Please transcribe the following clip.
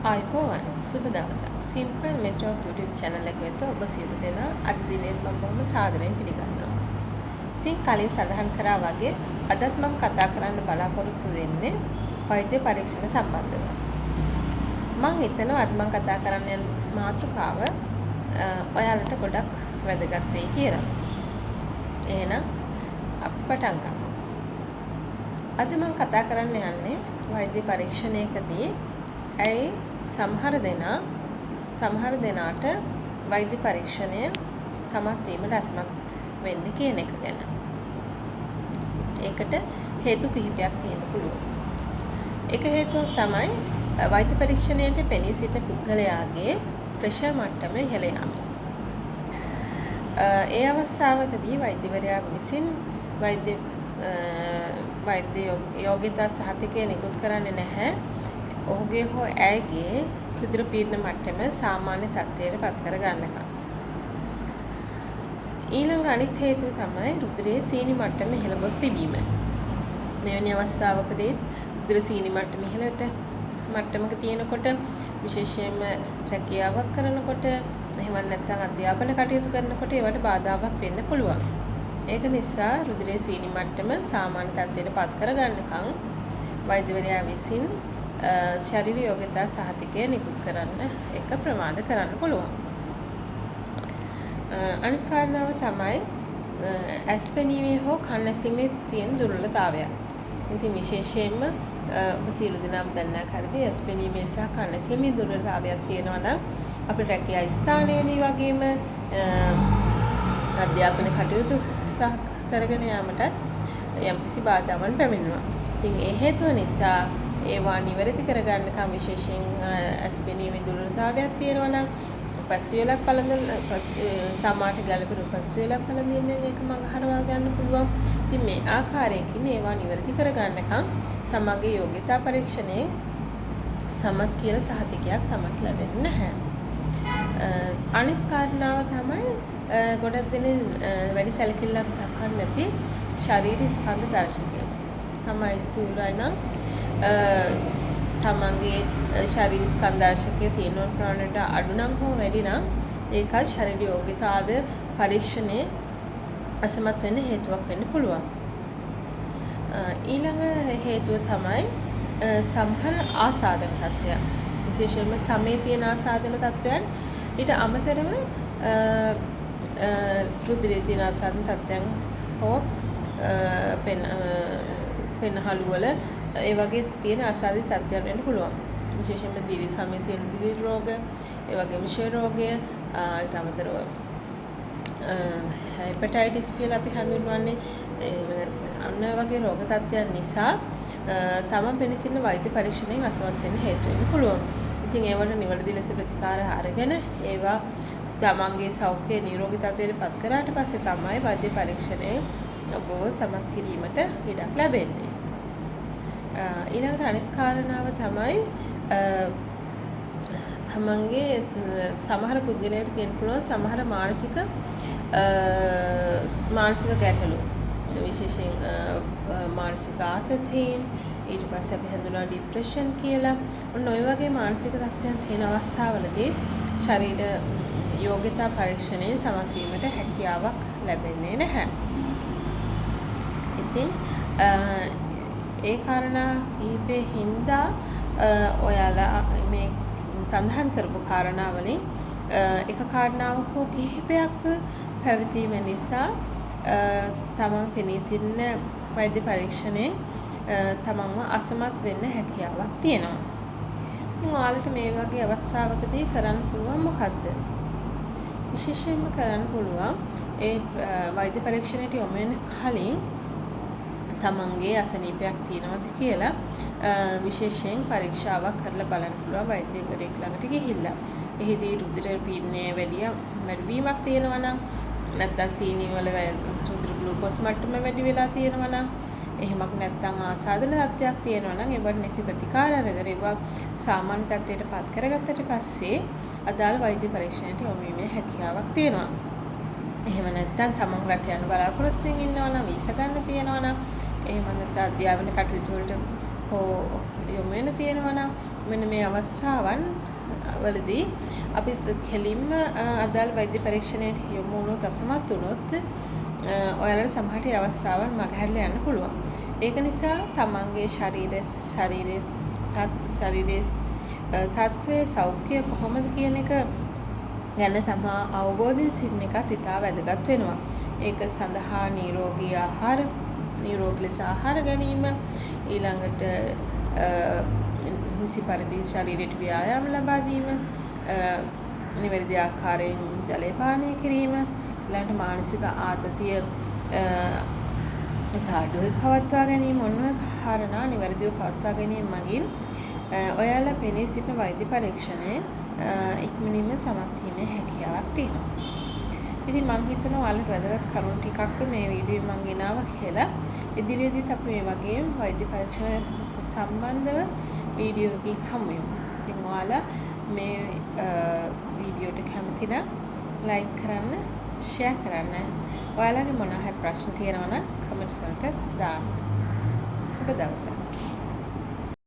ආයුබෝවන් සුබ දවසක්. සිම්පල් මෙට්‍රෝ YouTube channel එක වෙත ඔබ සියලු දෙනා අද දිනේ මම බොහොම සාදරයෙන් පිළිගන්නවා. ඉතින් කලින් සඳහන් කරා වගේ අදත් මම කතා කරන්න බලාපොරොත්තු වෙන්නේ වෛද්‍ය පරීක්ෂණ සම්බන්ධව. මම හිතනවා අද මම කතා කරන්න යන මාතෘකාව ඔයාලට ගොඩක් වැදගත් වෙයි කියලා. එහෙනම් අපි පටන් ගමු. අද මම කතා කරන්න යන්නේ වෛද්‍ය පරීක්ෂණයකදී ඇයි සමහර දෙනාට වෛද්‍ය පරීක්ෂණය සමත් වීමට අසමත් වෙන්නේ කියන එක ගැන. ඒකට හේතු කිහිපයක් තියෙන්න පුළුවන්. එක හේතුවක් තමයි වෛද්‍ය පරීක්ෂණයට පෙනී සිටින පුද්ගලයාගේ ප්‍රෙෂර් මට්ටම ඉහළ යාම. ඒ අවස්ථාවකදී වෛද්‍යවරයා විසින් වෛද්‍ය යෝග්‍යතා සහතිකය නිකුත් කරන්නේ නැහැ. ඔහුගේ හෝ ඇයගේ රුධිර පීඩන මට්ටම සාමාන්‍ය තත්ත්වයට පත් කර ගන්නකම්. ඊළඟ අනිත් හේතුව තමයි රුධිරයේ සීනි මට්ටම ඉහළ ගොස් තිබීම. මෙවැනි අවස්ථාවකදී රුධිර සීනි මට්ටම ඉහළට මට්ටමක තියෙනකොට විශේෂයෙන්ම රැකියාවක් කරනකොට එහෙම නැත්නම් අධ්‍යාපන කටයුතු කරනකොට ඒවට බාධාවක් වෙන්න පුළුවන්. ඒක නිසා රුධිරයේ සීනි මට්ටම සාමාන්‍ය තත්ත්වයට පත් කර ගන්නකම් වෛද්‍යවරයා විසින් ශරීර යෝග්‍යතා සහතිකය නිකුත් කරන්න එක ප්‍රමාද කරන්න පුළුවන්. අනිත් කාරණාව තමයි ඇස් පෙනීමේ හෝ කන් ඇසීමේ තියෙන දුර්වලතාවය. ඉතින් විශේෂයෙන්ම ඔබ සියලු දෙනාම දන්නා කර්දී ඇස් පෙනීමේ සහ කන් ඇසීමේ දුර්වලතාවයක් තියෙනවා නම් අපේ රැකියා ස්ථානයේදී වගේම අධ්‍යාපන කටයුතු සහ කරගෙන යාමට යම්කිසි බාධාවන් පැමිණෙනවා. ඉතින් ඒ හේතුව නිසා ඒවා නිවැරදි කරගන්නකම් විශේෂයෙන් ඇස් පෙනීමේ දුර්වලතාවයක් තියෙනවා නම් පස්වියලක් තමාට ගැළපෙන පස්වියලක් පළඳීමෙන් ඒක මඟ හරවා ගන්න පුළුවන්. ඉතින් මේ ආකාරයකින් ඒවා නිවැරදි කරගන්නකම් තමගේ යෝග්‍යතා පරීක්ෂණයෙන් සමත් කියලා සහතිකයක් තමට ලැබෙන්නේ නැහැ. අනිත් කාරණාව තමයි ගොඩක් දෙනෙක් වැඩි සැලකිල්ලක් දක්වන්නේ නැති ශරීර ස්කන්ධ දර්ශකය. තමයි ස්ථූලයි නම් තමන්ගේ ශරීර ස්කන්ධ දර්ශකයේ තියෙන ප්‍රමාණයට අඩු නම් හෝ වැඩි නම් ඒකත් ශරීර යෝග්‍යතාවය පරීක්ෂණයේ අසමත් වෙන්න හේතුවක් වෙන්න පුළුවන්. ඊළඟ හේතුව තමයි සමහර ආසාදන තත්ත්වයන්. විශේෂයෙන්ම සමේ තියෙන ආසාදන තත්ත්වයන් ඊට අමතරව රුධිරයේ තියෙන ආසාදන තත්ත්වයන් හෝ පෙනහළු වල ඒ වගේ තියෙන ආසාදිත තත්ත්වයන් වෙන්න පුළුවන්. විශේෂයෙන්ම දිලි සමේ තියෙන දිලි රෝග, ඒ වගේම ක්ෂය රෝගය, ඊට අමතරව හෙපටයිටිස් කියලා අපි හඳුන්වන්නේ අන්න වගේ රෝග තත්ත්වයන් නිසා තමන් පෙනී වෛද්‍ය පරීක්ෂණයෙන් අසමත් වෙන්න හේතු වෙන්න පුළුවන්. ඉතින් ඒවට නිවැරදි ලෙස ප්‍රතිකාර අරගෙන ඒවා තමන්ගේ සෞඛ්‍ය නිරෝගී තත්ත්වයට පත් කරාට පස්සේ තමයි වෛද්‍ය පරීක්ෂණය ඔබව සමත් කිරීමට ඉඩක් ලැබෙන්නේ. ඊළඟට අනිත් කාරණාව තමයි තමන්ගේ සමහර පුද්ගලයන්ට තියෙන පුළුවන් සමහර මානසික ගැටලු. විශේෂයෙන් මානසික ආතතීන්, ඊට පස්සේ අපි හඳුනනවා ડિප්‍රෙෂන් කියලා. ඔන්න ඔය වගේ මානසික තත්ත්වයන් තියෙන අවස්ථාවලදී ශරීර යෝග්‍යතා පරීක්ෂණයෙන් සමත් වීමට හැකියාවක් ලැබෙන්නේ නැහැ. ඉතින් ඒ කාරණා කිහිපේ හින්දා ඔයාලා මේ සඳහන් කරපු කාරණාවලින් එක කාරණාවක් හෝ කිහිපයක් පැවතීම නිසා තමන් පෙනී සිටින වෛද්‍ය පරීක්ෂණයෙන් තමන්ව අසමත් වෙන්න හැකියාවක් තියෙනවා. ඉතින් ඔයාලට මේ වගේ අවස්ථාවකදී කරන්න පුළුවන් මොකද්ද? විශේෂයෙන්ම කරන්න පුළුවන් ඒ වෛද්‍ය පරීක්ෂණයට යොමු වෙන කලින් තමන්ගේ අසනීපයක් තියෙනවද කියලා විශේෂයෙන් පරීක්ෂාවක් කරලා බලන්න පුළුවන් වෛද්‍යවරයෙක් ළඟට ගිහිල්ලා. එහිදී රුධිර පීඩනය වැඩිවීමක් තියෙනවා නම් නැත්නම් සීනි වල රුධිර ග්ලූකෝස් මට්ටම වැඩි වෙලා තියෙනවා නම් එහෙමත් නැත්නම් ආසාදන තත්ත්වයක් තියෙනවා නම් ඒවට නිසි ප්‍රතිකාර අරගෙන ඒවා සාමාන්‍ය තත්ත්වයට පත් කරගත්තට පස්සේ අදාළ වෛද්‍ය පරීක්ෂණයට යොමු වීමේ හැකියාවක් තියෙනවා. එහෙම නැත්නම් තමන් රට යන බලාපොරොත්තුෙන් ඉන්නවා නම් වීසා ගන්න තියෙනවා නම් එහෙම නැත්නම් අධ්‍යාපන කටයුතු වලට හෝ යොමු වෙන තියෙනවා නම් මෙන්න මේ අවස්ථාවන් වලදී අපි කෙලින්ම අදාළ වෛද්‍ය පරීක්ෂණයට යොමු වුණොත් අසමත් වුණොත් ඔයාලට සමහරට ඒ අවස්ථාවන් මගහැරලා යන්න පුළුවන්. ඒක නිසා තමන්ගේ ශරීරයේ තත්ත්වයේ සෞඛ්‍යය කොහොමද කියන එක ගැන තමා අවබෝධයෙන් සිටින එකත් ඉතා වැදගත් වෙනවා. ඒක සඳහා නිරෝගී ලෙස ආහාර ගැනීම, ඊළඟට නිසි පරිදි ශරීරයට ව්‍යායාම ලබා දීම, නිවැරදි ආකාරයෙන් ජලය පානය කිරීම, ඊළඟට මානසික ආතතිය තාඩුවේ පවත්වා ගැනීම, ඔන්න කාරණා නිවැරදිව පවත්වා ගැනීම මගින් ඔයාලා පෙනී සිටින වෛද්‍ය පරීක්ෂණය ඉක්මනින්ම සමත් වීමේ හැකියාවක් තියෙනවා. ඉතින් මම හිතනවා ඔයාලට වැදගත් කරුණු ටිකක් මේ වීඩියෝ මම ගෙනාවා කියලා. ඉදිරියේදීත් අපි මේ වගේ වෛද්‍ය පරීක්ෂණ සම්බන්ධව වීඩියෝ එකකින් හමු වෙමු. ඉතින් ඔයාලා මේ වීඩියෝට කැමති නම් ලයික් කරන්න, ෂෙයා කරන්න. ඔයාලගේ මොනවා හරි ප්‍රශ්න තියෙනවා නම් කමෙන්ට්ස් වලට දාන්න. සුබ දවසක්.